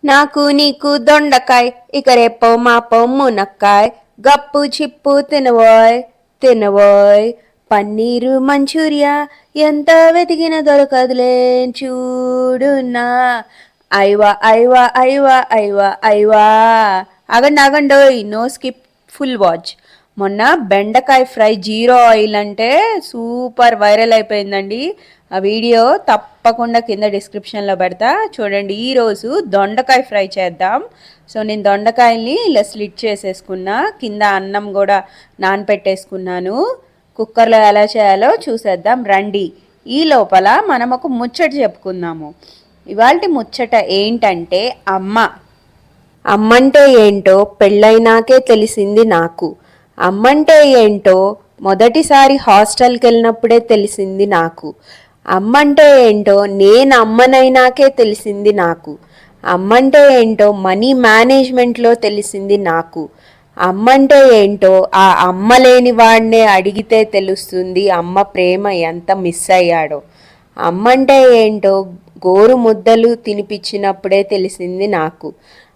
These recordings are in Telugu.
నాకు నీకు దొండకాయ్ ఇక రేపో మాపో మునక్కాయ్ గప్పు చిప్పు తినబోయ్ తినబోయ్ పన్నీరు మంచూరియా ఎంత వెతికిన దొరకదులే చూడున్నా ఐవా ఐవా ఐవా ఐవా ఐవా ఆగండి ఆగండోయ్ నో స్కిప్ ఫుల్ వాచ్. మొన్న బెండకాయ ఫ్రై జీరో ఆయిల్ అంటే సూపర్ వైరల్ అయిపోయిందండి. ఆ వీడియో తప్పకుండా కింద డిస్క్రిప్షన్లో పెడతా చూడండి. ఈరోజు దొండకాయ ఫ్రై చేద్దాం. సో నేను దొండకాయల్ని ఇలా స్లిట్ చేసేసుకున్నా, కింద అన్నం కూడా నానపెట్టేసుకున్నాను. కుక్కర్లో ఎలా చేయాలో చూసేద్దాం రండి. ఈ లోపల మనం ఒక ముచ్చట చెప్పుకుందాము. ఇవాల్టి ముచ్చట ఏంటంటే అమ్మంటే ఏంటో పెళ్ళైనాకే తెలిసింది నాకు. అమ్మంటే ఏంటో మొదటిసారి హాస్టల్కి వెళ్ళినప్పుడే తెలిసింది నాకు. అమ్మంటే ఏంటో నేను అమ్మనైనాకే తెలిసింది నాకు. అమ్మంటే ఏంటో మనీ మేనేజ్మెంట్లో తెలిసింది నాకు. అమ్మంటే ఏంటో ఆ అమ్మ లేని వాడినే అడిగితే తెలుస్తుంది అమ్మ ప్రేమ ఎంత మిస్ అయ్యాడో. అమ్మంటే ఏంటో గోరు ముద్దలు తినిపించినప్పుడే తెలిసింది నాకు.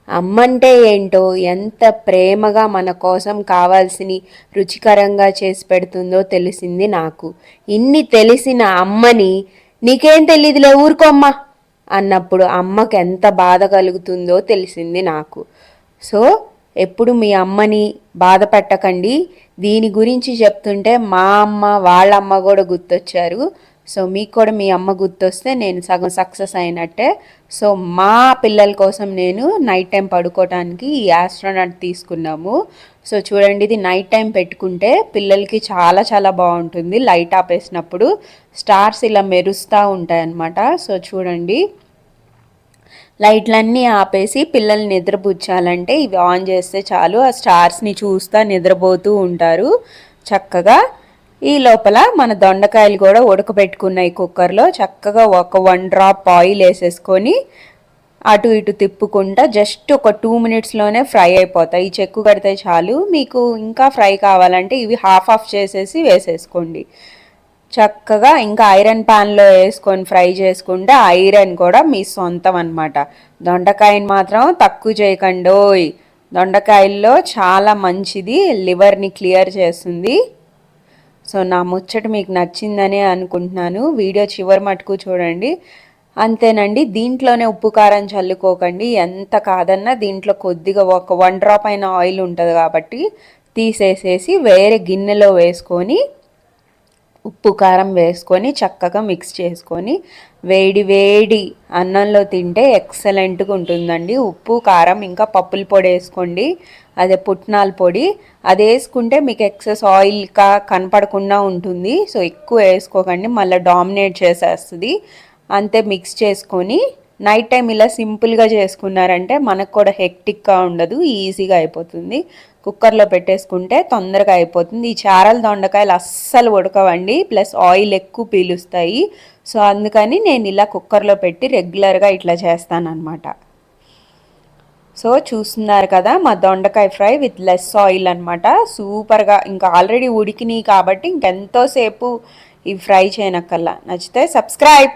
అమ్మంటే ఏంటో ఎంత ప్రేమగా మన కోసం కావాల్సిని రుచికరంగా చేసి పెడుతుందో తెలిసింది నాకు. ఇన్ని తెలిసిన అమ్మని నీకేం తెలీదులే ఊరుకోమ్మా అన్నప్పుడు అమ్మకి ఎంత బాధ కలుగుతుందో తెలిసింది నాకు. సో ఎప్పుడు మీ అమ్మని బాధ పెట్టకండి. దీని గురించి చెప్తుంటే మా అమ్మ వాళ్ళ అమ్మ కూడా గుర్తొచ్చారు. సో మీకు కూడా మీ అమ్మ గుర్తొస్తే నేను సగం సక్సెస్ అయినట్టే. సో మా పిల్లల కోసం నేను నైట్ టైం పడుకోవడానికి ఈ ఆస్ట్రోనాట్ తీసుకున్నాము. సో చూడండి, ఇది నైట్ టైం పెట్టుకుంటే పిల్లలకి చాలా చాలా బాగుంటుంది. లైట్ ఆపేసినప్పుడు స్టార్స్ ఇలా మెరుస్తూ ఉంటాయి అన్నమాట. సో చూడండి, లైట్లన్నీ ఆపేసి పిల్లల్ని నిద్రపుచ్చాలంటే ఇవి ఆన్ చేస్తే చాలు, ఆ స్టార్స్ని చూస్తూ నిద్రపోతూ ఉంటారు చక్కగా. ఈ లోపల మన దొండకాయలు కూడా ఉడకబెట్టుకున్నాయి కుక్కర్లో. చక్కగా ఒక 1 డ్రాప్ ఆయిల్ వేసేసుకొని అటు ఇటు తిప్పుకుంటా జస్ట్ ఒక 2 మినిట్స్లోనే ఫ్రై అయిపోతాయి. ఈ చెక్కు కడితే చాలు. మీకు ఇంకా ఫ్రై కావాలంటే ఇవి హాఫ్ చేసేసి వేసేసుకోండి చక్కగా. ఇంకా ఐరన్ ప్యాన్లో వేసుకొని ఫ్రై చేసుకుంటే ఐరన్ కూడా మీ సొంతం అనమాట. దొండకాయని మాత్రం తక్కువ చేయకండోయ్. దొండకాయల్లో చాలా మంచిది, లివర్ని క్లియర్ చేస్తుంది. సో నా ముచ్చట మీకు నచ్చిందని అనుకుంటున్నాను. వీడియో చివరి మటుకు చూడండి. అంతేనండి, దీంట్లోనే ఉప్పు కారం చల్లుకోకండి. ఎంత కాదన్నా దీంట్లో కొద్దిగా ఒక 1 డ్రాప్ అయిన ఆయిల్ ఉంటుంది కాబట్టి తీసేసేసి వేరే గిన్నెలో వేసుకొని ఉప్పు కారం వేసుకొని చక్కగా మిక్స్ చేసుకొని వేడి వేడి అన్నంలో తింటే ఎక్సలెంట్గా ఉంటుందండి. ఉప్పు కారం ఇంకా పప్పుల పొడి వేసుకోండి, అదే పుట్నాల పొడి. అది వేసుకుంటే మీకు ఎక్సెస్ ఆయిల్గా కనపడకుండా ఉంటుంది. సో ఎక్కువ వేసుకోకండి, మళ్ళీ డామినేట్ చేసేస్తుంది. అంతే మిక్స్ చేసుకొని నైట్ టైం ఇలా సింపుల్గా చేసుకున్నారంటే మనకు కూడా హెక్టిక్గా ఉండదు, ఈజీగా అయిపోతుంది. కుక్కర్లో పెట్టేసుకుంటే తొందరగా అయిపోతుంది. ఈ చారల దొండకాయలు అస్సలు ఉడకవండి, ప్లస్ ఆయిల్ ఎక్కువ పీలుస్తాయి. సో అందుకని నేను ఇలా కుక్కర్లో పెట్టి రెగ్యులర్గా ఇట్లా చేస్తానన్నమాట. సో చూస్తున్నారు కదా మా దొండకాయ ఫ్రై విత్ లెస్ ఆయిల్ అనమాట. సూపర్గా ఇంకా ఆల్రెడీ ఉడికినాయి కాబట్టి ఇంకెంతోసేపు ఇవి ఫ్రై చేయనక్కల్లా. నచ్చితే సబ్స్క్రైబ్.